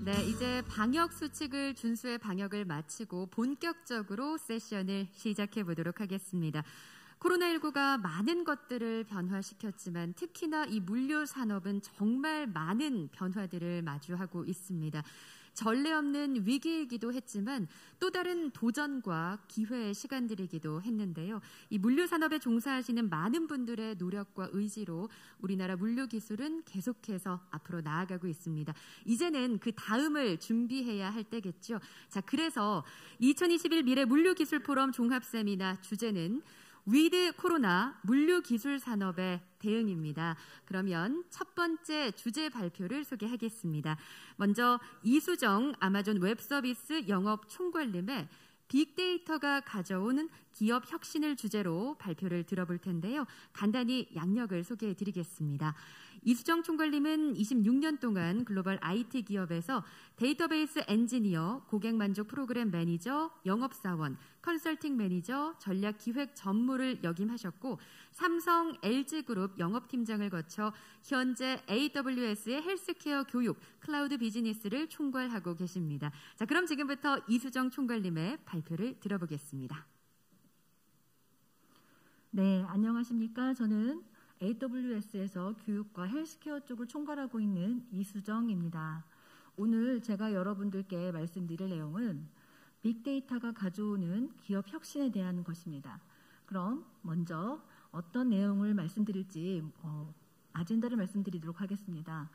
네, 이제 방역 수칙을 준수해 방역을 마치고 본격적으로 세션을 시작해 보도록 하겠습니다. 코로나19가 많은 것들을 변화시켰지만 특히나 이 물류 산업은 정말 많은 변화들을 마주하고 있습니다. 전례 없는 위기이기도 했지만 또 다른 도전과 기회의 시간들이기도 했는데요. 이 물류 산업에 종사하시는 많은 분들의 노력과 의지로 우리나라 물류 기술은 계속해서 앞으로 나아가고 있습니다. 이제는 그 다음을 준비해야 할 때겠죠. 자, 그래서 2021 미래 물류 기술 포럼 종합 세미나 주제는 위드 코로나 물류 기술 산업의 대응입니다. 그러면 첫 번째 주제 발표를 소개하겠습니다. 먼저 이수정 아마존 웹서비스 영업 총괄님의 빅데이터가 가져오는 기업 혁신을 주제로 발표를 들어볼 텐데요. 간단히 양력을 소개해 드리겠습니다. 이수정 총괄님은 26년 동안 글로벌 IT 기업에서 데이터베이스 엔지니어, 고객만족 프로그램 매니저, 영업사원, 컨설팅 매니저, 전략기획 전무를 역임하셨고 삼성, LG그룹 영업팀장을 거쳐 현재 AWS의 헬스케어 교육, 클라우드 비즈니스를 총괄하고 계십니다. 자, 그럼 지금부터 이수정 총괄님의 발표를 들어보겠습니다. 네, 안녕하십니까. 저는 AWS에서 교육과 헬스케어 쪽을 총괄하고 있는 이수정입니다. 오늘 제가 여러분들께 말씀드릴 내용은 빅데이터가 가져오는 기업 혁신에 대한 것입니다. 그럼 먼저 어떤 내용을 말씀드릴지 아젠다를 말씀드리도록 하겠습니다.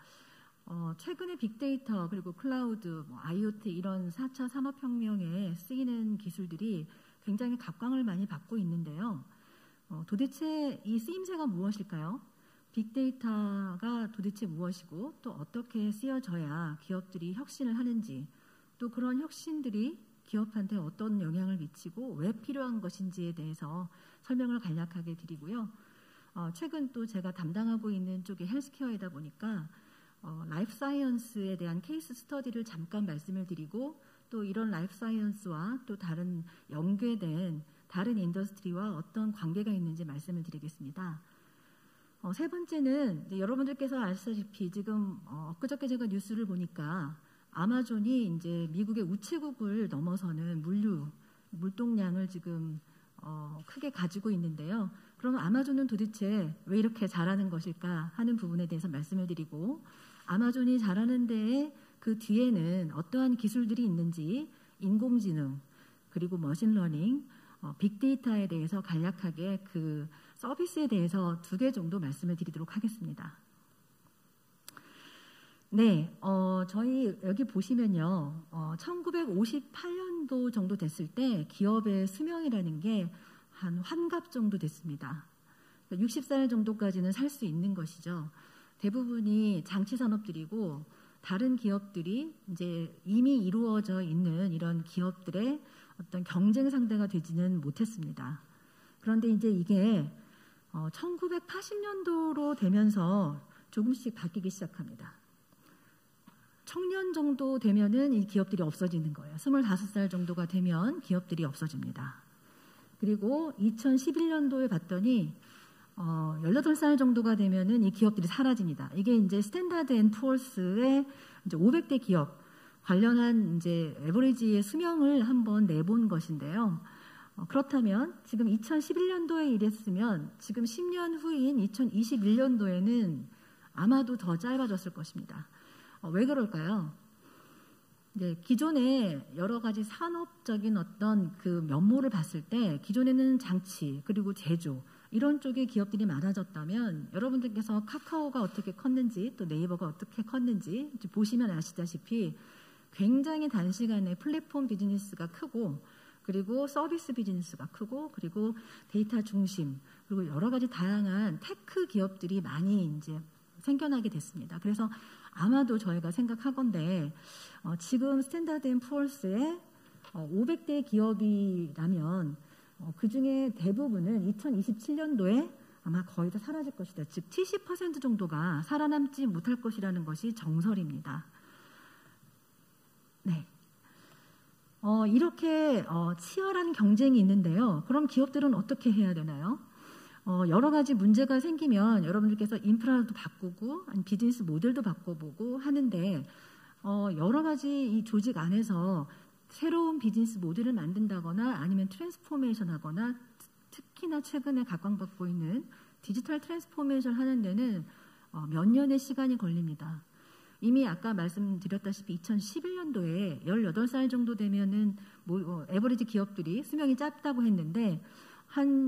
최근에 빅데이터 그리고 클라우드, IoT 이런 4차 산업혁명에 쓰이는 기술들이 굉장히 각광을 많이 받고 있는데요. 도대체 이 쓰임새가 무엇일까요? 빅데이터가 도대체 무엇이고 또 어떻게 쓰여져야 기업들이 혁신을 하는지, 또 그런 혁신들이 기업한테 어떤 영향을 미치고 왜 필요한 것인지에 대해서 설명을 간략하게 드리고요. 최근 또 제가 담당하고 있는 쪽이 헬스케어이다 보니까 라이프 사이언스에 대한 케이스 스터디를 잠깐 말씀을 드리고, 또 이런 라이프 사이언스와 또 다른 연계된 다른 인더스트리와 어떤 관계가 있는지 말씀을 드리겠습니다. 세 번째는 여러분들께서 아시다시피 지금 엊그저께 제가 뉴스를 보니까 아마존이 이제 미국의 우체국을 넘어서는 물동량을 지금 크게 가지고 있는데요. 그러면 아마존은 도대체 왜 이렇게 잘하는 것일까 하는 부분에 대해서 말씀을 드리고, 아마존이 잘하는 데에 그 뒤에는 어떠한 기술들이 있는지, 인공지능 그리고 머신러닝, 빅데이터에 대해서 간략하게 그 서비스에 대해서 2개 정도 말씀을 드리도록 하겠습니다. 네, 저희 여기 보시면요, 1958년도 정도 됐을 때 기업의 수명이라는 게 한 환갑 정도 됐습니다. 60살 정도까지는 살 수 있는 것이죠. 대부분이 장치 산업들이고 다른 기업들이 이제 이미 이루어져 있는 이런 기업들의 어떤 경쟁 상대가 되지는 못했습니다. 그런데 이제 이게 1980년도로 되면서 조금씩 바뀌기 시작합니다. 청년 정도 되면은 이 기업들이 없어지는 거예요. 25살 정도가 되면 기업들이 없어집니다. 그리고 2011년도에 봤더니 18살 정도가 되면은 이 기업들이 사라집니다. 이게 이제 스탠다드 앤 푸어스의 이제 500대 기업 관련한 이제 에버리지의 수명을 한번 내본 것인데요. 그렇다면 지금 2011년도에 이랬으면 지금 10년 후인 2021년도에는 아마도 더 짧아졌을 것입니다. 왜 그럴까요? 네, 기존에 여러 가지 산업적인 어떤 그 면모를 봤을 때 기존에는 장치 그리고 제조 이런 쪽의 기업들이 많아졌다면, 여러분들께서 카카오가 어떻게 컸는지 또 네이버가 어떻게 컸는지 보시면 아시다시피 굉장히 단시간에 플랫폼 비즈니스가 크고, 그리고 서비스 비즈니스가 크고, 그리고 데이터 중심, 그리고 여러 가지 다양한 테크 기업들이 많이 이제 생겨나게 됐습니다. 그래서 아마도 저희가 생각하건대 지금 스탠다드 앤 푸어스의 500대 기업이라면 그 중에 대부분은 2027년도에 아마 거의 다 사라질 것이다. 즉 70% 정도가 살아남지 못할 것이라는 것이 정설입니다. 네. 이렇게 치열한 경쟁이 있는데요. 그럼 기업들은 어떻게 해야 되나요? 여러 가지 문제가 생기면 여러분들께서 인프라도 바꾸고 비즈니스 모델도 바꿔보고 하는데 여러 가지 이 조직 안에서 새로운 비즈니스 모델을 만든다거나 아니면 트랜스포메이션 하거나 특히나 최근에 각광받고 있는 디지털 트랜스포메이션 하는 데는 몇 년의 시간이 걸립니다. 이미 아까 말씀드렸다시피 2011년도에 18살 정도 되면은 에버리지 기업들이 수명이 짧다고 했는데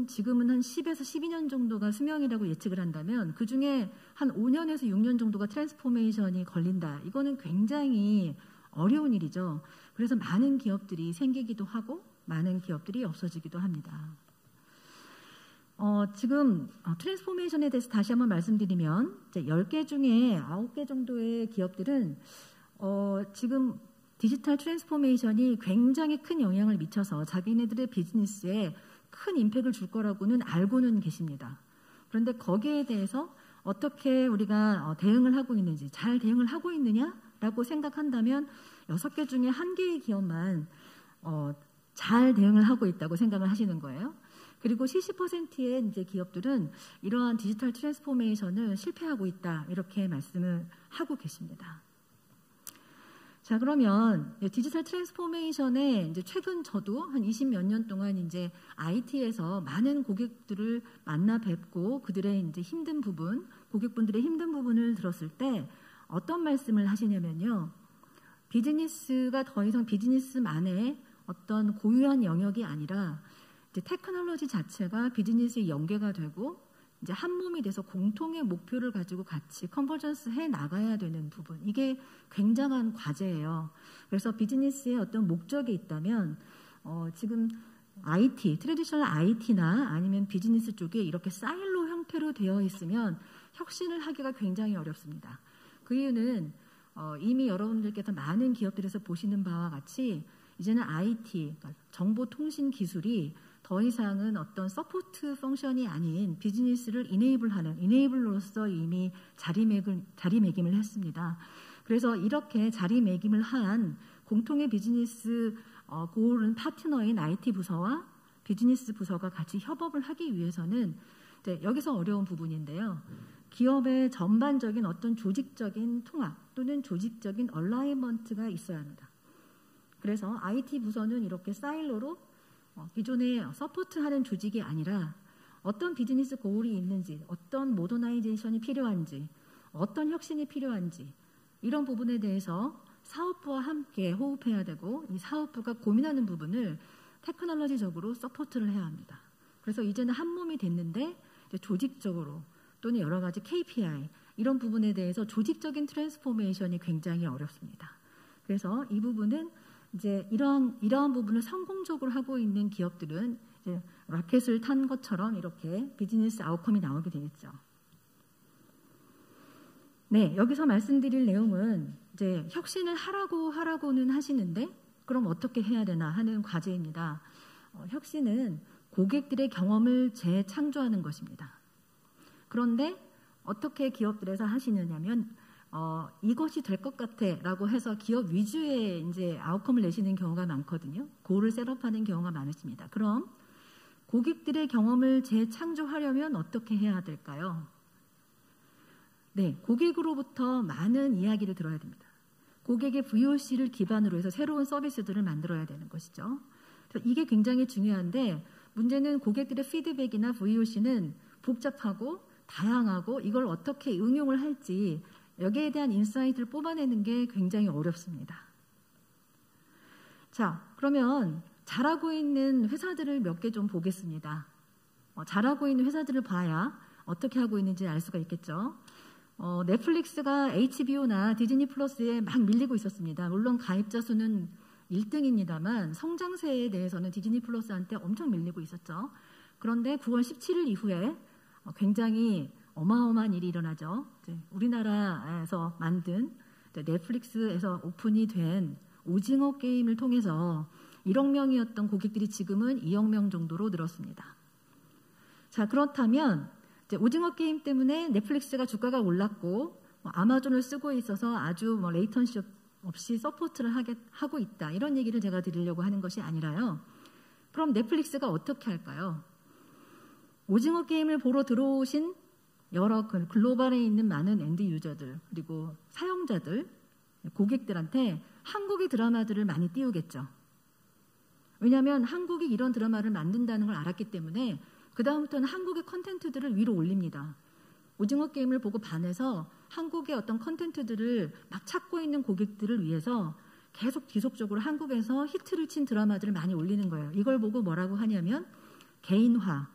지금은 한 10에서 12년 정도가 수명이라고 예측을 한다면 그중에 한 5년에서 6년 정도가 트랜스포메이션이 걸린다. 이거는 굉장히 어려운 일이죠. 그래서 많은 기업들이 생기기도 하고 많은 기업들이 없어지기도 합니다. 지금 트랜스포메이션에 대해서 다시 한번 말씀드리면 10개 중에 9개 정도의 기업들은 지금 디지털 트랜스포메이션이 굉장히 큰 영향을 미쳐서 자기네들의 비즈니스에 큰 임팩트를 줄 거라고는 알고는 계십니다. 그런데 거기에 대해서 어떻게 우리가 대응을 하고 있는지, 잘 대응을 하고 있느냐라고 생각한다면 6개 중에 1개의 기업만 잘 대응을 하고 있다고 생각을 하시는 거예요. 그리고 70%의 이제 기업들은 이러한 디지털 트랜스포메이션을 실패하고 있다, 이렇게 말씀을 하고 계십니다. 자, 그러면 디지털 트랜스포메이션에 이제 최근 저도 한 20몇 년 동안 이제 IT에서 많은 고객들을 만나 뵙고 그들의 이제 힘든 부분, 고객분들의 힘든 부분을 들었을 때 어떤 말씀을 하시냐면요. 비즈니스가 더 이상 비즈니스만의 어떤 고유한 영역이 아니라 이제 테크놀로지 자체가 비즈니스의 연계가 되고 이제 한 몸이 돼서 공통의 목표를 가지고 같이 컨버전스 해 나가야 되는 부분, 이게 굉장한 과제예요. 그래서 비즈니스의 어떤 목적이 있다면 지금 IT, 트래디셔널 IT나 아니면 비즈니스 쪽에 이렇게 사일로 형태로 되어 있으면 혁신을 하기가 굉장히 어렵습니다. 그 이유는 이미 여러분들께서 많은 기업들에서 보시는 바와 같이 이제는 IT, 그러니까 정보통신 기술이 더 이상은 어떤 서포트 펑션이 아닌 비즈니스를 이네이블하는 이네이블로서 이미 자리매김을 했습니다. 그래서 이렇게 자리매김을 한 공통의 비즈니스 고른 파트너인 IT 부서와 비즈니스 부서가 같이 협업을 하기 위해서는 여기서 어려운 부분인데요. 기업의 전반적인 어떤 조직적인 통합 또는 조직적인 얼라이먼트가 있어야 합니다. 그래서 IT 부서는 이렇게 사일로로 기존에 서포트하는 조직이 아니라 어떤 비즈니스 고울이 있는지, 어떤 모더나이제이션이 필요한지, 어떤 혁신이 필요한지 이런 부분에 대해서 사업부와 함께 호흡해야 되고 이 사업부가 고민하는 부분을 테크놀로지적으로 서포트를 해야 합니다. 그래서 이제는 한 몸이 됐는데 이제 조직적으로 또는 여러 가지 KPI 이런 부분에 대해서 조직적인 트랜스포메이션이 굉장히 어렵습니다. 그래서 이 부분은 이제 이러한 부분을 성공적으로 하고 있는 기업들은 이제 라켓을 탄 것처럼 이렇게 비즈니스 아웃컴이 나오게 되겠죠. 네, 여기서 말씀드릴 내용은 이제 혁신을 하라고는 하시는데 그럼 어떻게 해야 되나 하는 과제입니다. 혁신은 고객들의 경험을 재창조하는 것입니다. 그런데 어떻게 기업들에서 하시느냐면 이것이 될 것 같아라고 해서 기업 위주의 이제 아웃컴을 내시는 경우가 많거든요. 고를 셋업하는 경우가 많으십니다. 그럼 고객들의 경험을 재창조하려면 어떻게 해야 될까요? 네, 고객으로부터 많은 이야기를 들어야 됩니다. 고객의 VOC를 기반으로 해서 새로운 서비스들을 만들어야 되는 것이죠. 이게 굉장히 중요한데 문제는 고객들의 피드백이나 VOC는 복잡하고 다양하고 이걸 어떻게 응용을 할지 여기에 대한 인사이트를 뽑아내는 게 굉장히 어렵습니다. 자, 그러면 잘하고 있는 회사들을 몇 개 좀 보겠습니다. 잘하고 있는 회사들을 봐야 어떻게 하고 있는지 알 수가 있겠죠. 넷플릭스가 HBO나 디즈니 플러스에 막 밀리고 있었습니다. 물론 가입자 수는 1등입니다만 성장세에 대해서는 디즈니 플러스한테 엄청 밀리고 있었죠. 그런데 9월 17일 이후에 굉장히 어마어마한 일이 일어나죠. 우리나라에서 만든 넷플릭스에서 오픈이 된 오징어 게임을 통해서 1억 명이었던 고객들이 지금은 2억 명 정도로 늘었습니다. 자, 그렇다면 오징어 게임 때문에 넷플릭스가 주가가 올랐고 아마존을 쓰고 있어서 아주 레이턴시 없이 서포트를 하고 있다. 이런 얘기를 제가 드리려고 하는 것이 아니라요. 그럼 넷플릭스가 어떻게 할까요? 오징어 게임을 보러 들어오신 여러 글로벌에 있는 많은 엔드 유저들 그리고 사용자들 고객들한테 한국의 드라마들을 많이 띄우겠죠. 왜냐하면 한국이 이런 드라마를 만든다는 걸 알았기 때문에 그 다음부터는 한국의 컨텐츠들을 위로 올립니다. 오징어 게임을 보고 반해서 한국의 어떤 컨텐츠들을 막 찾고 있는 고객들을 위해서 계속 지속적으로 한국에서 히트를 친 드라마들을 많이 올리는 거예요. 이걸 보고 뭐라고 하냐면 개인화,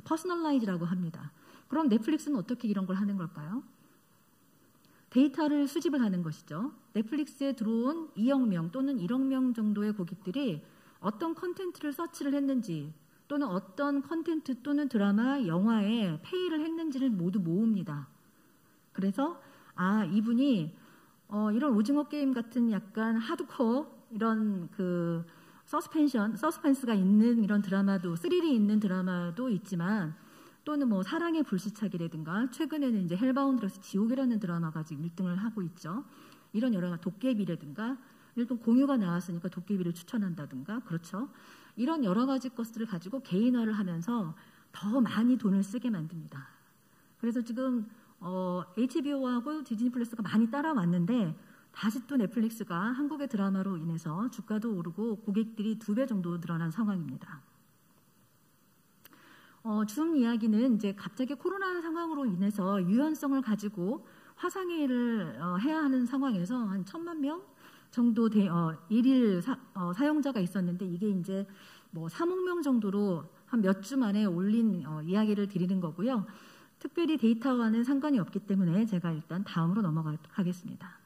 퍼스널라이즈라고 합니다. 그럼 넷플릭스는 어떻게 이런 걸 하는 걸까요? 데이터를 수집을 하는 것이죠. 넷플릭스에 들어온 2억 명 또는 1억 명 정도의 고객들이 어떤 컨텐츠를 서치를 했는지 또는 어떤 컨텐츠 또는 드라마, 영화에 페이를 했는지를 모두 모읍니다. 그래서 이분이 이런 오징어 게임 같은 약간 하드코어 이런 그 서스펜스가 있는 이런 드라마도, 스릴이 있는 드라마도 있지만 또는 뭐 사랑의 불시착이라든가 최근에는 이제 헬바운드라서 지옥이라는 드라마가 지금 1등을 하고 있죠. 이런 여러 가지 도깨비라든가 일단 공유가 나왔으니까 도깨비를 추천한다든가 그렇죠. 이런 여러 가지 것들을 가지고 개인화를 하면서 더 많이 돈을 쓰게 만듭니다. 그래서 지금 HBO하고 디즈니 플러스가 많이 따라왔는데 다시 또 넷플릭스가 한국의 드라마로 인해서 주가도 오르고 고객들이 2배 정도 늘어난 상황입니다. 줌 이야기는 이제 갑자기 코로나 상황으로 인해서 유연성을 가지고 화상회의를 해야 하는 상황에서 한 1,000만 명 정도 일일 사용자가 있었는데 이게 이제 뭐 3억 명 정도로 한 몇 주 만에 올린 이야기를 드리는 거고요. 특별히 데이터와는 상관이 없기 때문에 제가 일단 다음으로 넘어가겠습니다.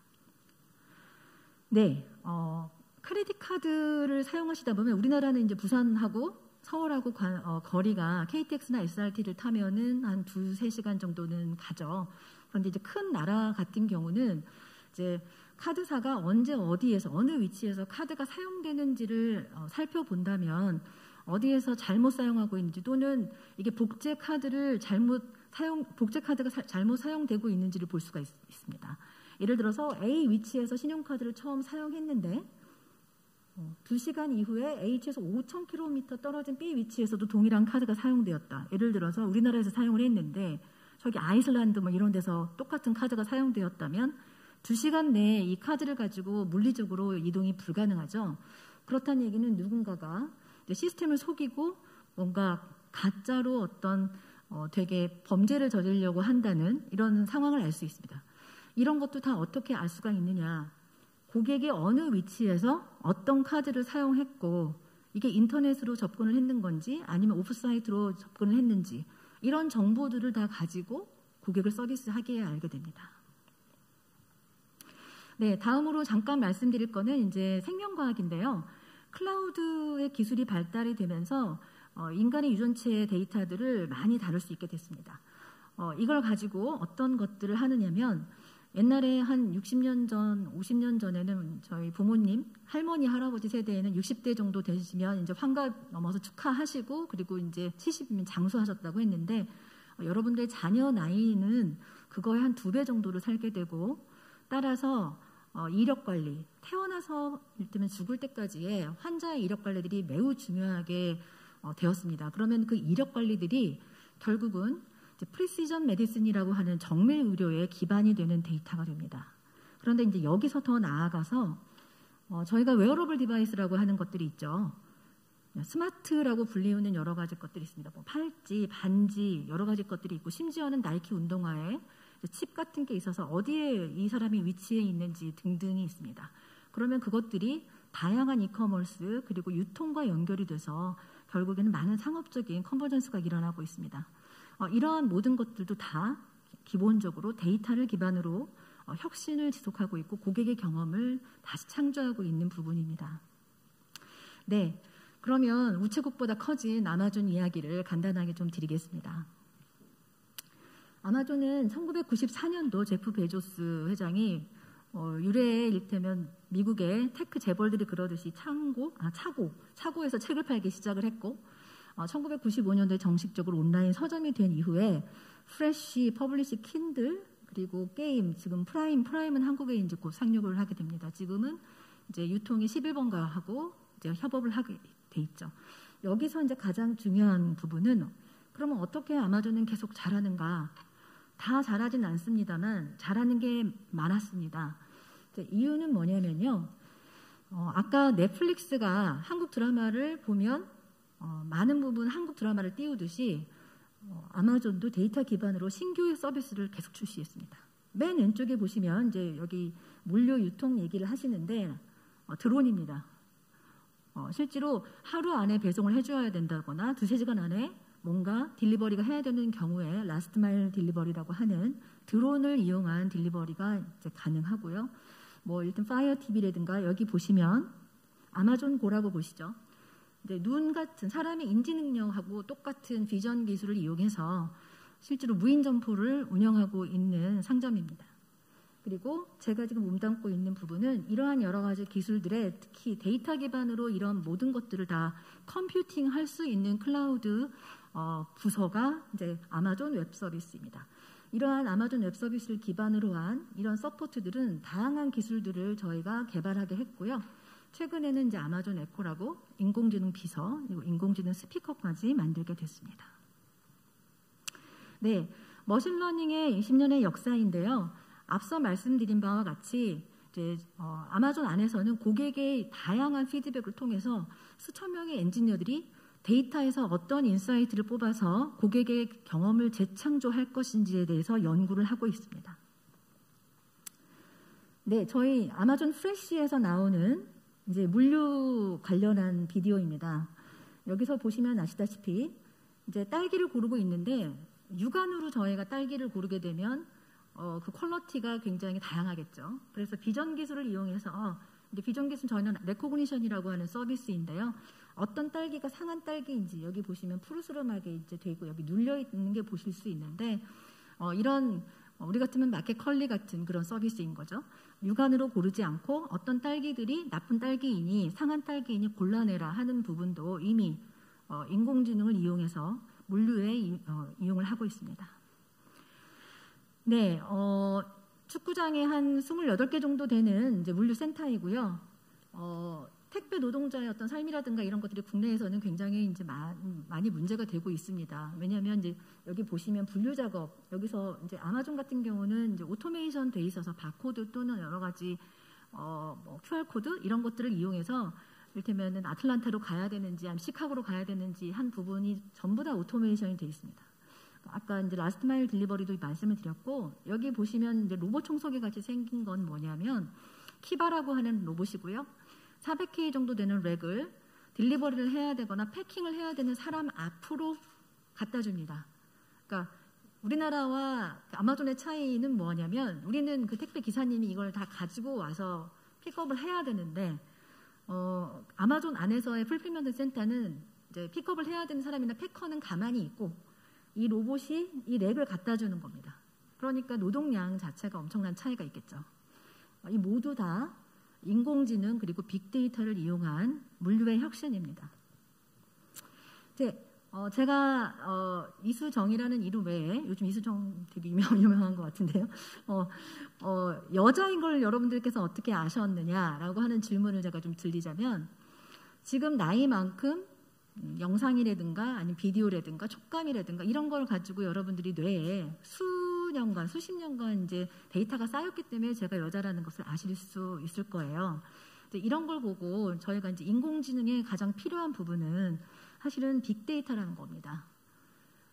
네, 크레딧 카드를 사용하시다 보면 우리나라는 이제 부산하고 서울하고 거리가 KTX나 SRT를 타면은 한 2-3시간 정도는 가죠. 그런데 이제 큰 나라 같은 경우는 이제 카드사가 언제 어디에서 어느 위치에서 카드가 사용되는지를 살펴본다면 어디에서 잘못 사용하고 있는지 또는 이게 복제 카드가 잘못 사용되고 있는지를 볼 수가 있습니다. 예를 들어서 A 위치에서 신용카드를 처음 사용했는데 2시간 이후에 H에서 5,000km 떨어진 B 위치에서도 동일한 카드가 사용되었다. 예를 들어서 우리나라에서 사용을 했는데 저기 아이슬란드 뭐 이런 데서 똑같은 카드가 사용되었다면 2시간 내에 이 카드를 가지고 물리적으로 이동이 불가능하죠. 그렇다는 얘기는 누군가가 시스템을 속이고 뭔가 가짜로 어떤 되게 범죄를 저지르려고 한다는 이런 상황을 알 수 있습니다. 이런 것도 다 어떻게 알 수가 있느냐. 고객이 어느 위치에서 어떤 카드를 사용했고 이게 인터넷으로 접근을 했는 건지 아니면 오프사이트로 접근을 했는지 이런 정보들을 다 가지고 고객을 서비스하기에 알게 됩니다. 네, 다음으로 잠깐 말씀드릴 거는 이제 생명과학인데요. 클라우드의 기술이 발달이 되면서 인간의 유전체의 데이터들을 많이 다룰 수 있게 됐습니다. 이걸 가지고 어떤 것들을 하느냐면 옛날에 한 60년 전, 50년 전에는 저희 부모님, 할머니, 할아버지 세대에는 60대 정도 되시면 이제 환갑 넘어서 축하하시고 그리고 이제 70이면 장수하셨다고 했는데 여러분들의 자녀 나이는 그거의 한 2배 정도로 살게 되고 따라서 이력 관리, 태어나서 일테면 죽을 때까지의 환자의 이력 관리들이 매우 중요하게 되었습니다. 그러면 그 이력 관리들이 결국은 프리시전 메디슨이라고 하는 정밀 의료에 기반이 되는 데이터가 됩니다. 그런데 이제 여기서 더 나아가서 저희가 웨어러블 디바이스라고 하는 것들이 있죠. 스마트라고 불리우는 여러 가지 것들이 있습니다. 뭐 팔찌, 반지 여러 가지 것들이 있고 심지어는 나이키 운동화에 칩 같은 게 있어서 어디에 이 사람이 위치해 있는지 등등이 있습니다. 그러면 그것들이 다양한 이커머스 그리고 유통과 연결이 돼서 결국에는 많은 상업적인 컨버전스가 일어나고 있습니다. 이러한 모든 것들도 다 기본적으로 데이터를 기반으로 혁신을 지속하고 있고 고객의 경험을 다시 창조하고 있는 부분입니다. 네, 그러면 우체국보다 커진 아마존 이야기를 간단하게 좀 드리겠습니다. 아마존은 1994년도 제프 베조스 회장이 유래에 이를테면 미국의 테크 재벌들이 그러듯이 차고에서 책을 팔기 시작을 했고 1995년도에 정식적으로 온라인 서점이 된 이후에 프레쉬, 퍼블리시, 킨들 그리고 게임 지금 프라임은 한국에 이제 곧 상륙을 하게 됩니다. 지금은 이제 유통이 11번가하고 이제 협업을 하게 돼 있죠. 여기서 이제 가장 중요한 부분은 그러면 어떻게 아마존은 계속 잘하는가? 다 잘하진 않습니다만 잘하는 게 많았습니다. 이유는 뭐냐면요. 아까 넷플릭스가 한국 드라마를 보면 많은 부분 한국 드라마를 띄우듯이 아마존도 데이터 기반으로 신규 서비스를 계속 출시했습니다. 맨 왼쪽에 보시면 이제 여기 물류 유통 얘기를 하시는데 드론입니다. 실제로 하루 안에 배송을 해줘야 된다거나 2-3시간 안에 뭔가 딜리버리가 해야 되는 경우에 라스트 마일 딜리버리라고 하는 드론을 이용한 딜리버리가 이제 가능하고요. 뭐 일단 파이어 TV라든가 여기 보시면 아마존 고라고 보시죠. 이제 눈 같은 사람의 인지 능력하고 똑같은 비전 기술을 이용해서 실제로 무인 점포를 운영하고 있는 상점입니다. 그리고 제가 지금 몸담고 있는 부분은 이러한 여러 가지 기술들에 특히 데이터 기반으로 이런 모든 것들을 다 컴퓨팅 할 수 있는 클라우드 부서가 이제 아마존 웹 서비스입니다. 이러한 아마존 웹 서비스를 기반으로 한 이런 서포트들은 다양한 기술들을 저희가 개발하게 했고요. 최근에는 이제 아마존 에코라고 인공지능 비서 그리고 인공지능 스피커까지 만들게 됐습니다. 네, 머신러닝의 20년의 역사인데요. 앞서 말씀드린 바와 같이 이제 아마존 안에서는 고객의 다양한 피드백을 통해서 수천 명의 엔지니어들이 데이터에서 어떤 인사이트를 뽑아서 고객의 경험을 재창조할 것인지에 대해서 연구를 하고 있습니다. 네, 저희 아마존 프레쉬에서 나오는 이제 물류 관련한 비디오입니다. 여기서 보시면 아시다시피 이제 딸기를 고르고 있는데 육안으로 저희가 딸기를 고르게 되면 그 퀄리티가 굉장히 다양하겠죠. 그래서 비전 기술을 이용해서 이제 비전 기술 저희는 레코그니션이라고 하는 서비스인데요. 어떤 딸기가 상한 딸기인지 여기 보시면 푸르스름하게 이제 되고 여기 눌려 있는 게 보실 수 있는데 이런 우리 같으면 마켓 컬리 같은 그런 서비스인 거죠. 육안으로 고르지 않고 어떤 딸기들이 나쁜 딸기이니 상한 딸기이니 골라내라 하는 부분도 이미 인공지능을 이용해서 물류에 이용을 하고 있습니다. 네, 축구장에 한 28개 정도 되는 이제 물류센터이고요. 택배 노동자의 어떤 삶이라든가 이런 것들이 국내에서는 굉장히 이제 많이 문제가 되고 있습니다. 왜냐하면 이제 여기 보시면 분류 작업, 여기서 이제 아마존 같은 경우는 이제 오토메이션 돼 있어서 바코드 또는 여러 가지 뭐 QR 코드 이런 것들을 이용해서 이를테면은 아틀란타로 가야 되는지 아니면 시카고로 가야 되는지 한 부분이 전부 다 오토메이션이 돼 있습니다. 아까 이제 라스트 마일 딜리버리도 말씀을 드렸고 여기 보시면 이제 로봇 청소기 같이 생긴 건 뭐냐면 키바라고 하는 로봇이고요. 400K 정도 되는 렉을 딜리버리를 해야 되거나 패킹을 해야 되는 사람 앞으로 갖다 줍니다. 그러니까 우리나라와 아마존의 차이는 뭐냐면 우리는 그 택배 기사님이 이걸 다 가지고 와서 픽업을 해야 되는데 아마존 안에서의 풀필먼트 센터는 이제 픽업을 해야 되는 사람이나 패커는 가만히 있고 이 로봇이 이 렉을 갖다 주는 겁니다. 그러니까 노동량 자체가 엄청난 차이가 있겠죠. 이 모두 다 인공지능 그리고 빅데이터를 이용한 물류의 혁신입니다. 제가 이수정이라는 이름 외에 요즘 이수정 되게 유명한 것 같은데요. 여자인 걸 여러분들께서 어떻게 아셨느냐라고 하는 질문을 제가 좀 드리자면 지금 나이만큼 영상이라든가 아니면 비디오라든가 촉감이라든가 이런 걸 가지고 여러분들이 뇌에 수십 년간 이제 데이터가 쌓였기 때문에 제가 여자라는 것을 아실 수 있을 거예요. 이런 걸 보고 저희가 이제 인공지능의 가장 필요한 부분은 사실은 빅데이터라는 겁니다.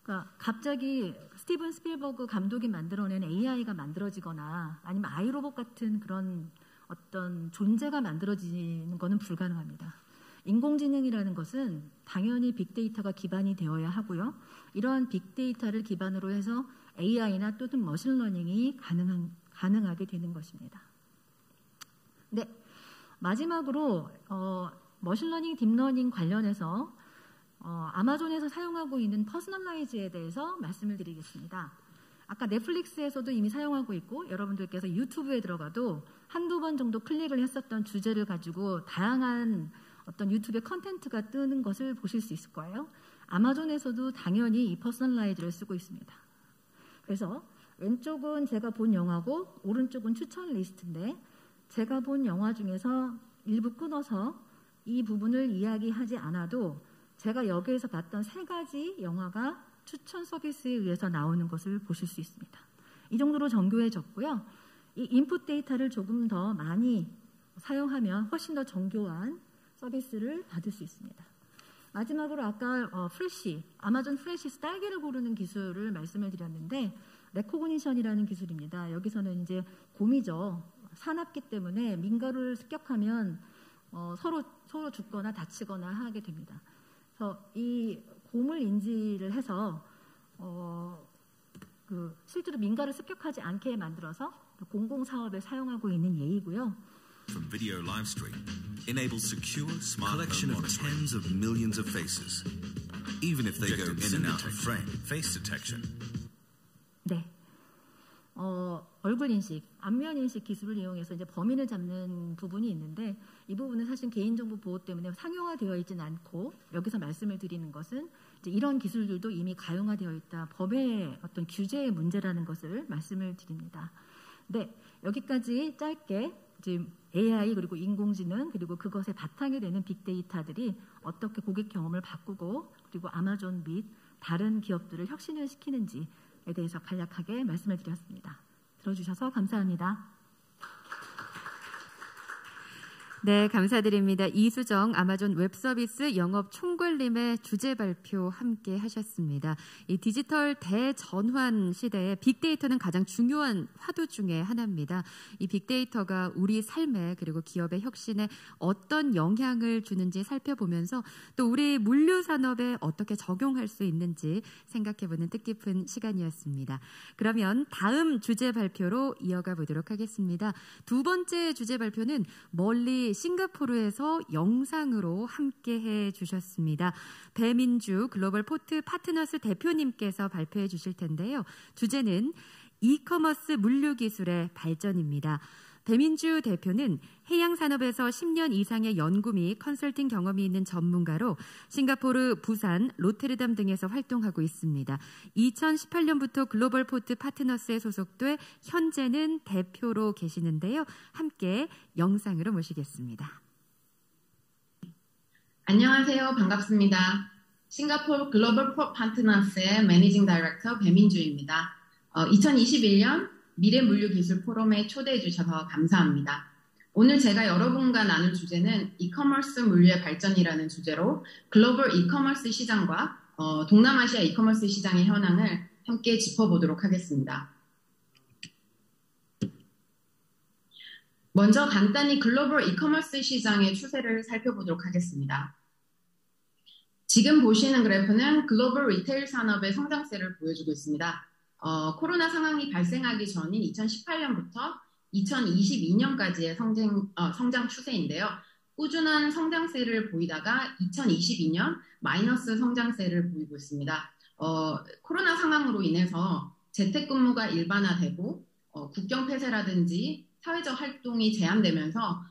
그러니까 갑자기 스티븐 스필버그 감독이 만들어낸 AI가 만들어지거나 아니면 아이로봇 같은 그런 어떤 존재가 만들어지는 것은 불가능합니다. 인공지능이라는 것은 당연히 빅데이터가 기반이 되어야 하고요. 이러한 빅데이터를 기반으로 해서 AI나 또는 머신러닝이 가능하게 되는 것입니다. 네, 마지막으로 머신러닝, 딥러닝 관련해서 아마존에서 사용하고 있는 퍼스널라이즈에 대해서 말씀을 드리겠습니다. 아까 넷플릭스에서도 이미 사용하고 있고 여러분들께서 유튜브에 들어가도 한두 번 정도 클릭을 했었던 주제를 가지고 다양한 어떤 유튜브의 컨텐츠가 뜨는 것을 보실 수 있을 거예요. 아마존에서도 당연히 이 퍼스널라이즈를 쓰고 있습니다. 그래서 왼쪽은 제가 본 영화고 오른쪽은 추천 리스트인데 제가 본 영화 중에서 일부 끊어서 이 부분을 이야기하지 않아도 제가 여기에서 봤던 3가지 영화가 추천 서비스에 의해서 나오는 것을 보실 수 있습니다. 이 정도로 정교해졌고요. 이 인풋 데이터를 조금 더 많이 사용하면 훨씬 더 정교한 서비스를 받을 수 있습니다. 마지막으로 아까 아마존 프레시에서 딸기를 고르는 기술을 말씀을 드렸는데 레코그니션이라는 기술입니다. 여기서는 이제 곰이죠. 사납기 때문에 민가를 습격하면 서로 죽거나 다치거나 하게 됩니다. 그래서 이 곰을 인지를 해서 실제로 민가를 습격하지 않게 만들어서 공공사업에 사용하고 있는 예이고요. From video live stream enables secure smart collection of tens of millions of faces, even if they go in and out of frame. Face detection. 네. 얼굴 인식, 안면 인식 기술을 이용해서 이제 범인을 잡는 부분이 있는데 이 부분은 사실 개인정보 보호 때문에 상용화되어 있지는 않고 여기서 말씀을 드리는 것은 이제 이런 기술들도 이미 가용화되어 있다. 법의 어떤 규제의 문제라는 것을 말씀을 드립니다. 네, 여기까지 짧게 지금 AI 그리고 인공지능 그리고 그것의 바탕이 되는 빅데이터들이 어떻게 고객 경험을 바꾸고 그리고 아마존 및 다른 기업들을 혁신을 시키는지에 대해서 간략하게 말씀을 드렸습니다. 들어주셔서 감사합니다. 네, 감사드립니다. 이수정 아마존 웹서비스 영업 총괄님의 주제 발표 함께 하셨습니다. 이 디지털 대전환 시대에 빅데이터는 가장 중요한 화두 중에 하나입니다. 이 빅데이터가 우리 삶에 그리고 기업의 혁신에 어떤 영향을 주는지 살펴보면서 또 우리 물류 산업에 어떻게 적용할 수 있는지 생각해보는 뜻깊은 시간이었습니다. 그러면 다음 주제 발표로 이어가 보도록 하겠습니다. 두 번째 주제 발표는 멀리 싱가포르에서 영상으로 함께해 주셨습니다. 배민주 글로벌 포트 파트너스 대표님께서 발표해 주실 텐데요. 주제는 이커머스 물류 기술의 발전입니다. 배민주 대표는 해양산업에서 10년 이상의 연구 및 컨설팅 경험이 있는 전문가로 싱가포르, 부산, 로테르담 등에서 활동하고 있습니다. 2018년부터 글로벌 포트 파트너스에 소속돼 현재는 대표로 계시는데요. 함께 영상으로 모시겠습니다. 안녕하세요. 반갑습니다. 싱가포르 글로벌 포트 파트너스의 매니징 다이렉터 배민주입니다. 2021년 미래 물류 기술 포럼에 초대해 주셔서 감사합니다. 오늘 제가 여러분과 나눌 주제는 이커머스 물류의 발전이라는 주제로 글로벌 이커머스 시장과 동남아시아 이커머스 시장의 현황을 함께 짚어보도록 하겠습니다. 먼저 간단히 글로벌 이커머스 시장의 추세를 살펴보도록 하겠습니다. 지금 보시는 그래프는 글로벌 리테일 산업의 성장세를 보여주고 있습니다. 코로나 상황이 발생하기 전인 2018년부터 2022년까지의 성장 추세인데요. 꾸준한 성장세를 보이다가 2022년 마이너스 성장세를 보이고 있습니다. 코로나 상황으로 인해서 재택근무가 일반화되고 국경 폐쇄라든지 사회적 활동이 제한되면서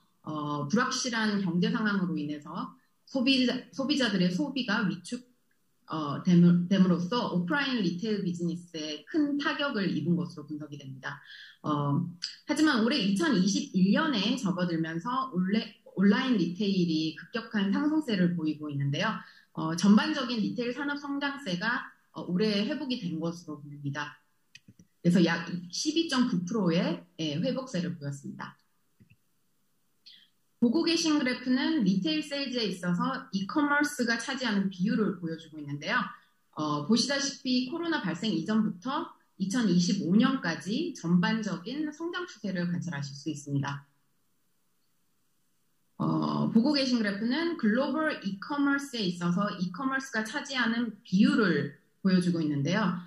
불확실한 경제 상황으로 인해서 소비자들의 소비가 위축 됨으로써 오프라인 리테일 비즈니스에 큰 타격을 입은 것으로 분석이 됩니다. 하지만 올해 2021년에 접어들면서 온라인 리테일이 급격한 상승세를 보이고 있는데요. 전반적인 리테일 산업 성장세가 올해 회복이 된 것으로 보입니다. 그래서 약 12.9%의 회복세를 보였습니다. 보고 계신 그래프는 리테일 세일즈에 있어서 이커머스가 차지하는 비율을 보여주고 있는데요. 보시다시피 코로나 발생 이전부터 2025년까지 전반적인 성장 추세를 관찰하실 수 있습니다. 보고 계신 그래프는 글로벌 이커머스에 있어서 이커머스가 차지하는 비율을 보여주고 있는데요.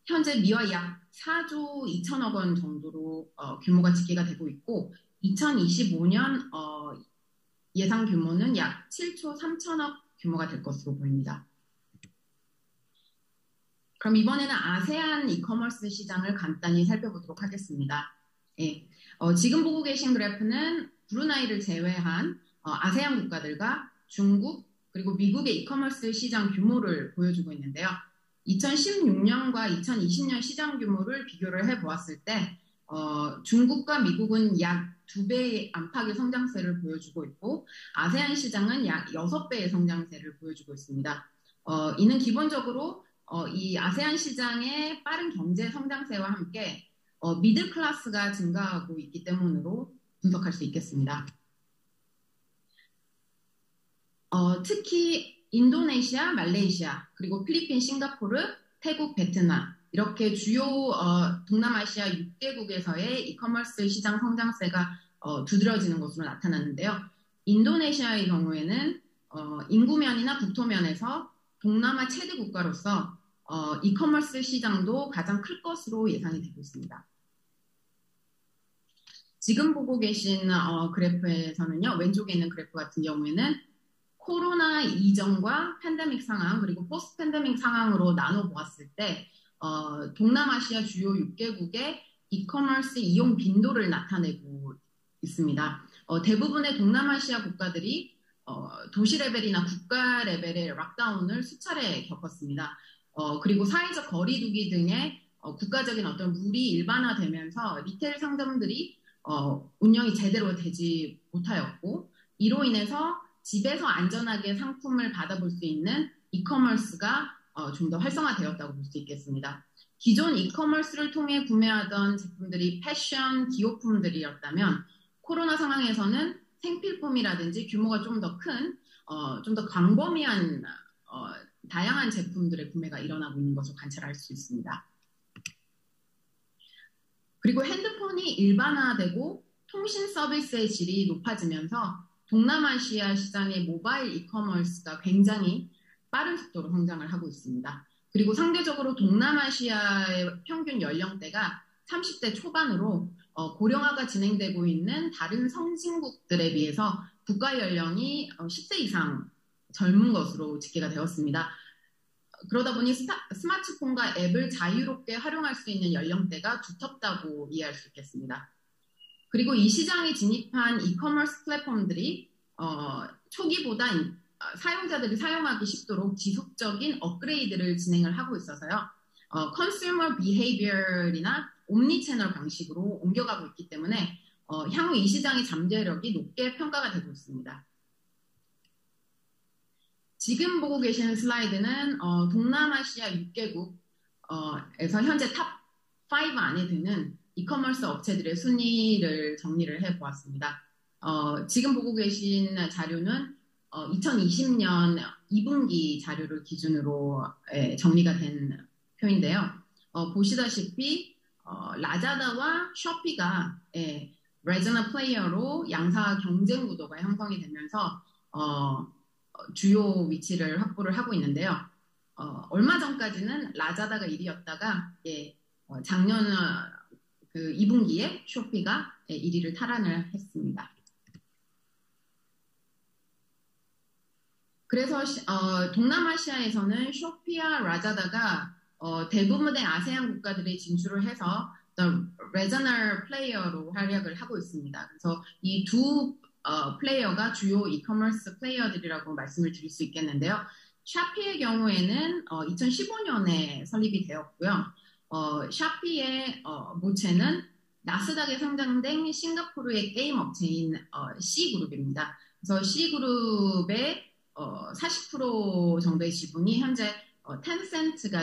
현재 미화 약 4조 2천억 원 정도로 규모가 집계가 되고 있고 2025년 예상 규모는 약 7조 3천억 규모가 될 것으로 보입니다. 그럼 이번에는 아세안 이커머스 시장을 간단히 살펴보도록 하겠습니다. 예, 지금 보고 계신 그래프는 브루나이를 제외한 아세안 국가들과 중국 그리고 미국의 이커머스 시장 규모를 보여주고 있는데요. 2016년과 2020년 시장 규모를 비교를 해보았을 때 중국과 미국은 약 2배의 안팎의 성장세를 보여주고 있고 아세안 시장은 약 6배의 성장세를 보여주고 있습니다. 이는 기본적으로 이 아세안 시장의 빠른 경제 성장세와 함께 미들 클래스가 증가하고 있기 때문으로 분석할 수 있겠습니다. 특히 인도네시아, 말레이시아, 그리고 필리핀, 싱가포르, 태국, 베트남 이렇게 주요 동남아시아 6개국에서의 이커머스 시장 성장세가 두드러지는 것으로 나타났는데요. 인도네시아의 경우에는 인구면이나 국토면에서 동남아 최대 국가로서 이커머스 시장도 가장 클 것으로 예상이 되고 있습니다. 지금 보고 계신 그래프에서는요, 왼쪽에 있는 그래프 같은 경우에는 코로나 이전과 팬데믹 상황 그리고 포스트 팬데믹 상황으로 나눠 보았을 때 동남아시아 주요 6개국의 이커머스 이용 빈도를 나타내고 있습니다. 대부분의 동남아시아 국가들이 도시 레벨이나 국가 레벨의 락다운을 수차례 겪었습니다. 그리고 사회적 거리두기 등의 국가적인 어떤 룰이 일반화되면서 리테일 상점들이 운영이 제대로 되지 못하였고, 이로 인해서 집에서 안전하게 상품을 받아볼 수 있는 이커머스가 좀 더 활성화되었다고 볼 수 있겠습니다. 기존 이커머스를 통해 구매하던 제품들이 패션, 기호품들이었다면 코로나 상황에서는 생필품이라든지 규모가 좀 더 큰, 좀 더 광범위한 다양한 제품들의 구매가 일어나고 있는 것을 관찰할 수 있습니다. 그리고 핸드폰이 일반화되고 통신 서비스의 질이 높아지면서 동남아시아 시장의 모바일 이커머스가 굉장히 빠른 속도로 성장을 하고 있습니다. 그리고 상대적으로 동남아시아의 평균 연령대가 30대 초반으로 고령화가 진행되고 있는 다른 선진국들에 비해서 국가 연령이 10세 이상 젊은 것으로 집계가 되었습니다. 그러다 보니 스마트폰과 앱을 자유롭게 활용할 수 있는 연령대가 두텁다고 이해할 수 있겠습니다. 그리고 이 시장에 진입한 이커머스 플랫폼들이 초기보다 사용자들이 사용하기 쉽도록 지속적인 업그레이드를 진행을 하고 있어서요. 컨슈머 비헤이비어이나 옴니 채널 방식으로 옮겨가고 있기 때문에 향후 이 시장의 잠재력이 높게 평가가 되고 있습니다. 지금 보고 계시는 슬라이드는 동남아시아 6개국에서 현재 탑 5 안에 드는 이커머스 업체들의 순위를 정리를 해보았습니다. 지금 보고 계신 자료는 2020년 2분기 자료를 기준으로 정리가 된 표인데요. 보시다시피 라자다와 쇼피가 레저널 플레이어로 양사 경쟁 구도가 형성이 되면서 주요 위치를 확보를 하고 있는데요. 얼마 전까지는 라자다가 1위였다가 작년 그 2분기에 쇼피가 1위를 탈환을 했습니다. 그래서 동남아시아에서는 쇼피와 라자다가 대부분의 아세안 국가들이 진출을 해서 레저널 플레이어로 활약을 하고 있습니다. 그래서 이 두 플레이어가 주요 이커머스 플레이어들이라고 말씀을 드릴 수 있겠는데요. 샤피의 경우에는 2015년에 설립이 되었고요. 샤피의 모체는 나스닥에 상장된 싱가포르의 게임 업체인 C그룹입니다. 그래서 C그룹의 40% 정도의 지분이 현재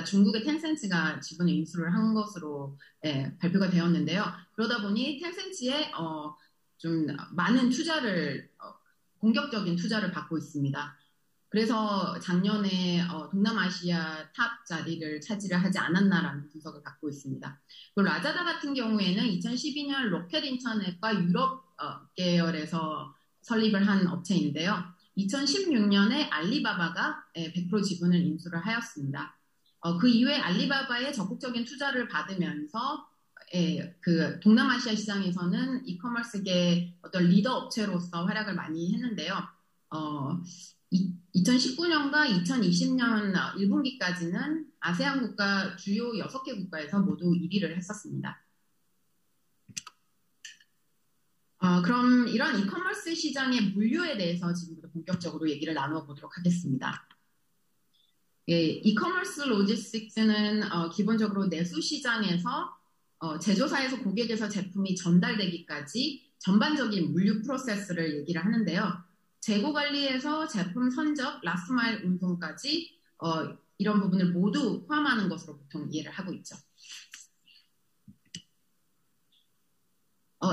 중국의 텐센트가 지분을 인수를 한 것으로 발표가 되었는데요. 그러다 보니 텐센트에 좀 많은 투자를 공격적인 투자를 받고 있습니다. 그래서 작년에 동남아시아 탑 자리를 차지를 하지 않았나라는 분석을 갖고 있습니다. 그리고 라자다 같은 경우에는 2012년 로켓 인터넷과 유럽 계열에서 설립을 한 업체인데요. 2016년에 알리바바가 100% 지분을 인수를 하였습니다. 그 이후에 알리바바의 적극적인 투자를 받으면서 그 동남아시아 시장에서는 이커머스계 어떤 리더 업체로서 활약을 많이 했는데요. 2019년과 2020년 1분기까지는 아세안 국가 주요 6개 국가에서 모두 1위를 했었습니다. 그럼 이런 이커머스 시장의 물류에 대해서 지금부터 본격적으로 얘기를 나누어 보도록 하겠습니다. 이커머스 로지스틱스는 기본적으로 내수 시장에서 제조사에서 고객에서 제품이 전달되기까지 전반적인 물류 프로세스를 얘기를 하는데요. 재고 관리에서 제품 선적, 라스트 마일 운송까지 이런 부분을 모두 포함하는 것으로 보통 이해를 하고 있죠.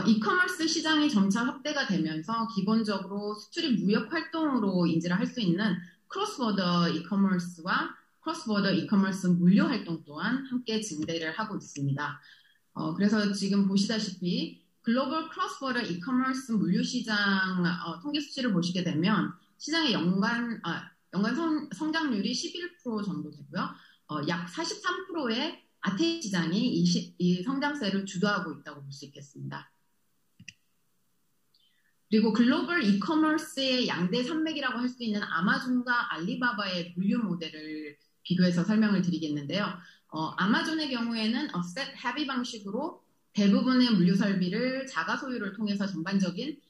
이커머스 시장이 점차 확대가 되면서 기본적으로 수출입 무역 활동으로 인지를 할 수 있는 크로스보더 이커머스와 크로스보더 이커머스 물류 활동 또한 함께 증대를 하고 있습니다. 그래서 지금 보시다시피 글로벌 크로스보더 이커머스 물류 시장 통계 수치를 보시게 되면 시장의 연간 성장률이 11% 정도 되고요. 약 43%의 아태 시장이 이 성장세를 주도하고 있다고 볼 수 있겠습니다. 그리고 글로벌 이커머스의 양대 산맥이라고 할 수 있는 아마존과 알리바바의 물류 모델을 비교해서 설명을 드리겠는데요. 아마존의 경우에는 어셋 헤비 방식으로 대부분의 물류 설비를 자가 소유를 통해서 전반적인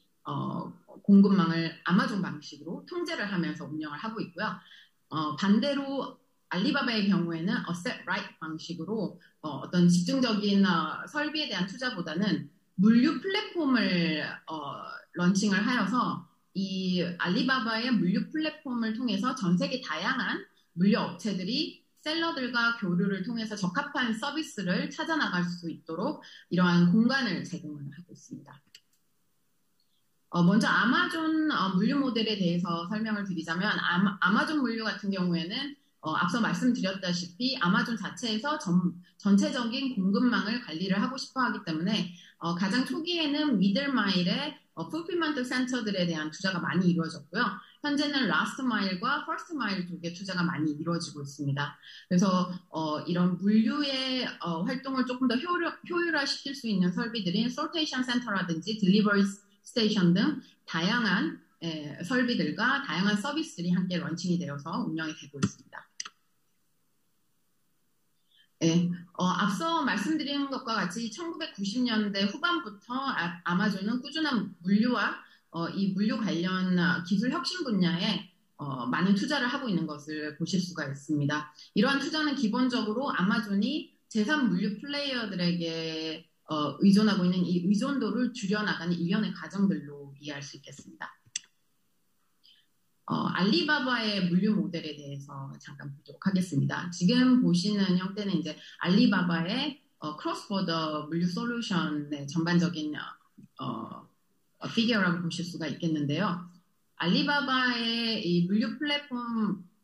공급망을 아마존 방식으로 통제를 하면서 운영을 하고 있고요. 반대로 알리바바의 경우에는 어셋 라이트 방식으로 어떤 집중적인 설비에 대한 투자보다는 물류 플랫폼을 런칭을 하여서 이 알리바바의 물류 플랫폼을 통해서 전 세계 다양한 물류 업체들이 셀러들과 교류를 통해서 적합한 서비스를 찾아 나갈 수 있도록 이러한 공간을 제공을 하고 있습니다. 먼저 아마존 물류 모델에 대해서 설명을 드리자면 아마존 물류 같은 경우에는 앞서 말씀드렸다시피 아마존 자체에서 전체적인 공급망을 관리를 하고 싶어 하기 때문에 가장 초기에는 미들마일의 풀필먼트 센터들에 대한 투자가 많이 이루어졌고요. 현재는 라스트 마일과 퍼스트 마일 쪽에 투자가 많이 이루어지고 있습니다. 그래서 이런 물류의 활동을 조금 더 효율화시킬 수 있는 설비들인 솔테이션 센터라든지 딜리버리 스테이션 등 다양한 설비들과 다양한 서비스들이 함께 런칭이 되어서 운영이 되고 있습니다. 네, 앞서 말씀드린 것과 같이 1990년대 후반부터 아마존은 꾸준한 물류와 이 물류 관련 기술 혁신 분야에 많은 투자를 하고 있는 것을 보실 수가 있습니다. 이러한 투자는 기본적으로 아마존이 제3 물류 플레이어들에게 의존하고 있는 이 의존도를 줄여나가는 일련의 과정들로 이해할 수 있겠습니다. 알리바바의 물류 모델에 대해서 잠깐 보도록 하겠습니다. 지금 보시는 형태는 이제 알리바바의 크로스보더 물류 솔루션의 전반적인 피규어라고 보실 수가 있겠는데요. 알리바바의 이 물류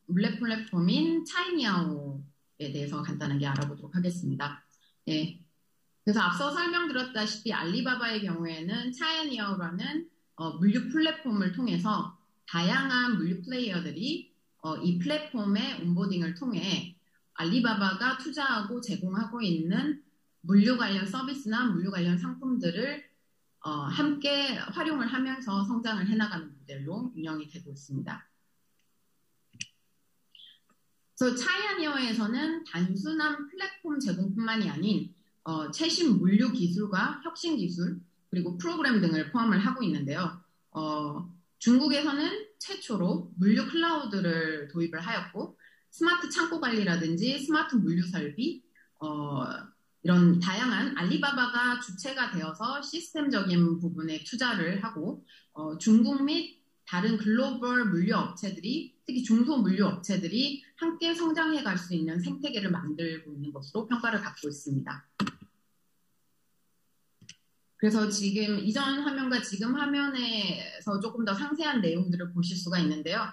플랫폼인 차이니아오에 대해서 간단하게 알아보도록 하겠습니다. 네. 그래서 앞서 설명드렸다시피 알리바바의 경우에는 차이니아오라는 물류 플랫폼을 통해서 다양한 물류 플레이어들이 이 플랫폼의 온보딩을 통해 알리바바가 투자하고 제공하고 있는 물류 관련 서비스나 물류 관련 상품들을 함께 활용을 하면서 성장을 해나가는 모델로 운영이 되고 있습니다. 그래서 차이니어에서는 단순한 플랫폼 제공뿐만이 아닌 최신 물류 기술과 혁신 기술 그리고 프로그램 등을 포함을 하고 있는데요. 중국에서는 최초로 물류 클라우드를 도입을 하였고 스마트 창고 관리라든지 스마트 물류 설비 이런 다양한 알리바바가 주체가 되어서 시스템적인 부분에 투자를 하고 중국 및 다른 글로벌 물류 업체들이 특히 중소 물류 업체들이 함께 성장해 갈 수 있는 생태계를 만들고 있는 것으로 평가를 받고 있습니다. 그래서 지금 이전 화면과 지금 화면에서 조금 더 상세한 내용들을 보실 수가 있는데요.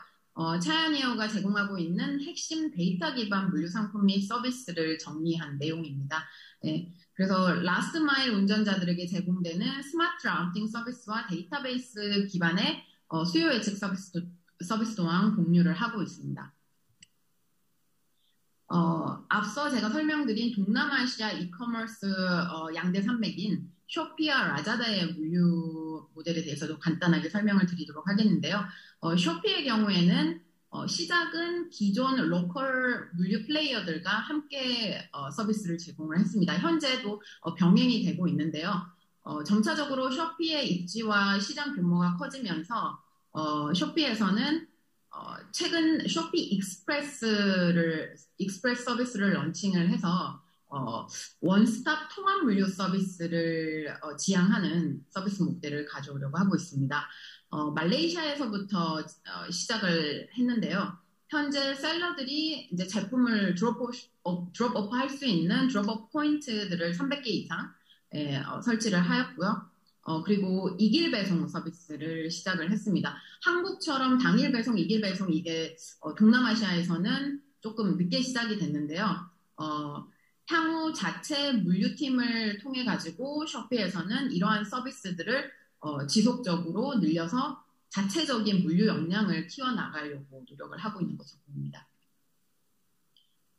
차이니어가 제공하고 있는 핵심 데이터 기반 물류 상품 및 서비스를 정리한 내용입니다. 네, 그래서 라스트 마일 운전자들에게 제공되는 스마트 라우팅 서비스와 데이터베이스 기반의 수요 예측 서비스 또한 공유를 하고 있습니다. 앞서 제가 설명드린 동남아시아 이커머스 양대 산맥인 쇼피와 라자다의 물류 모델에 대해서도 간단하게 설명을 드리도록 하겠는데요. 쇼피의 경우에는 시작은 기존 로컬 물류 플레이어들과 함께 서비스를 제공을 했습니다. 현재도 병행이 되고 있는데요. 점차적으로 쇼피의 입지와 시장 규모가 커지면서 쇼피에서는 최근 쇼피 익스프레스 서비스를 런칭을 해서 원스톱 통합 물류 서비스를 지향하는 서비스 모델을 가져오려고 하고 있습니다. 말레이시아에서부터 시작을 했는데요. 현재 셀러들이 이제 제품을 드롭오프 할 수 있는 드롭오프 포인트들을 300개 이상 설치를 하였고요. 그리고 이길 배송 서비스를 시작을 했습니다. 한국처럼 당일 배송, 이길 배송 이게 동남아시아에서는 조금 늦게 시작이 됐는데요. 향후 자체 물류팀을 통해 가지고 쇼피에서는 이러한 서비스들을 지속적으로 늘려서 자체적인 물류 역량을 키워나가려고 노력을 하고 있는 것으로 보입니다.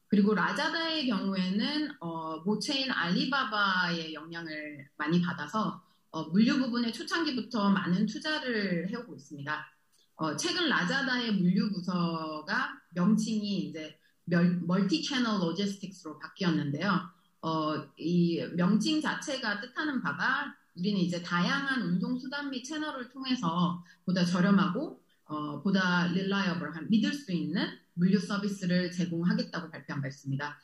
그리고 라자다의 경우에는 모체인 알리바바의 영향을 많이 받아서 물류 부분에 초창기부터 많은 투자를 해오고 있습니다. 최근 라자다의 물류 부서가 명칭이 이제 멀티 채널 로지스틱스로 바뀌었는데요. 이 명칭 자체가 뜻하는 바가 우리는 이제 다양한 운송 수단 및 채널을 통해서 보다 저렴하고 보다 reliable한 믿을 수 있는 물류 서비스를 제공하겠다고 발표한 바 있습니다.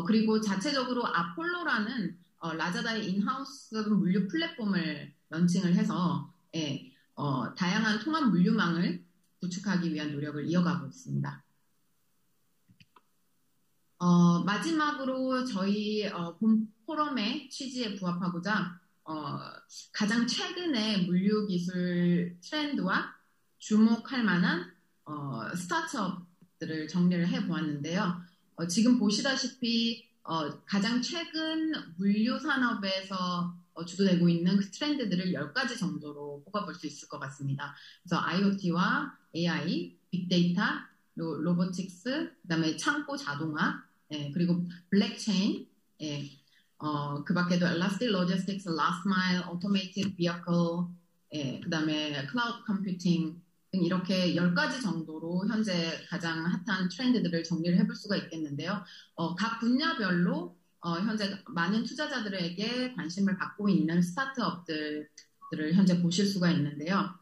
그리고 자체적으로 아폴로라는 라자다의 인하우스 물류 플랫폼을 런칭을 해서 다양한 통합 물류망을 구축하기 위한 노력을 이어가고 있습니다. 마지막으로 저희 본 포럼의 취지에 부합하고자 가장 최근의 물류 기술 트렌드와 주목할 만한 스타트업들을 정리를 해보았는데요. 지금 보시다시피 가장 최근 물류 산업에서 주도되고 있는 그 트렌드들을 10가지 정도로 뽑아볼 수 있을 것 같습니다. 그래서 IoT와 AI, 빅데이터, 로보틱스, 그다음에 창고 자동화, 그리고 블랙체인, 그 밖에도 Elastic Logistics, Last Mile, Automated Vehicle, 그다음에 Cloud Computing 등 이렇게 10가지 정도로 현재 가장 핫한 트렌드들을 정리를 해볼 수가 있겠는데요. 각 분야별로 현재 많은 투자자들에게 관심을 받고 있는 스타트업들을 현재 보실 수가 있는데요.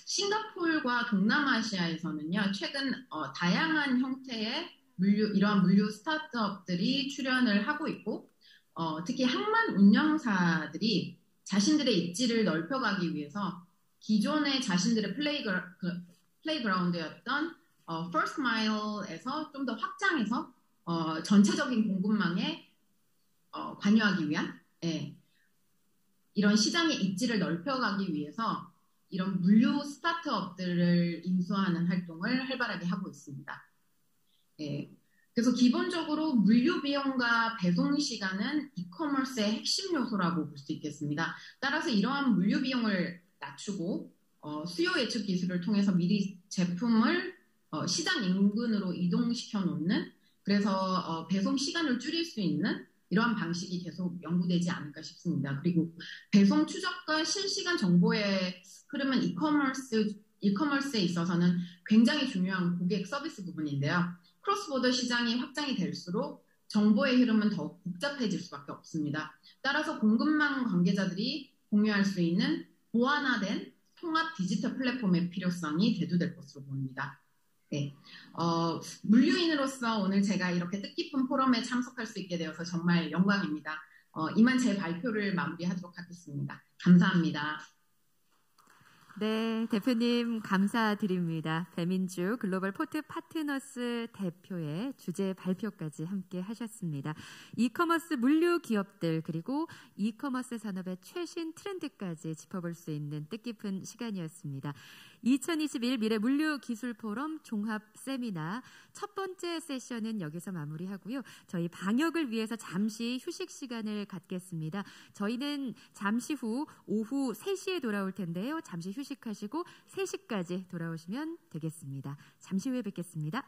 싱가포르와 동남아시아에서는요, 최근 다양한 형태의 이러한 물류 스타트업들이 출연을 하고 있고, 특히 항만 운영사들이 자신들의 입지를 넓혀가기 위해서 기존의 자신들의 플레이그라운드였던 First Mile에서 좀 더 확장해서 전체적인 공급망에 관여하기 위한 이런 시장의 입지를 넓혀가기 위해서 이런 물류 스타트업들을 인수하는 활동을 활발하게 하고 있습니다. 그래서 기본적으로 물류 비용과 배송 시간은 이커머스의 핵심 요소라고 볼 수 있겠습니다. 따라서 이러한 물류 비용을 낮추고 수요 예측 기술을 통해서 미리 제품을 시장 인근으로 이동시켜 놓는, 그래서 배송 시간을 줄일 수 있는 이러한 방식이 계속 연구되지 않을까 싶습니다. 그리고 배송 추적과 실시간 정보의 흐름은 이커머스에 있어서는 굉장히 중요한 고객 서비스 부분인데요. 크로스보더 시장이 확장이 될수록 정보의 흐름은 더욱 복잡해질 수밖에 없습니다. 따라서 공급망 관계자들이 공유할 수 있는 보완화된 통합 디지털 플랫폼의 필요성이 대두될 것으로 보입니다. 물류인으로서 오늘 제가 이렇게 뜻깊은 포럼에 참석할 수 있게 되어서 정말 영광입니다. 이만 제 발표를 마무리하도록 하겠습니다. 감사합니다. 네, 대표님 감사드립니다. 배민주 글로벌 포트 파트너스 대표의 주제 발표까지 함께 하셨습니다. 이커머스 물류 기업들 그리고 이커머스 산업의 최신 트렌드까지 짚어볼 수 있는 뜻깊은 시간이었습니다. 2021 미래 물류 기술 포럼 종합 세미나 첫 번째 세션은 여기서 마무리하고요. 저희 방역을 위해서 잠시 휴식 시간을 갖겠습니다. 저희는 잠시 후 오후 3시에 돌아올 텐데요. 잠시 휴식하시고 3시까지 돌아오시면 되겠습니다. 잠시 후에 뵙겠습니다.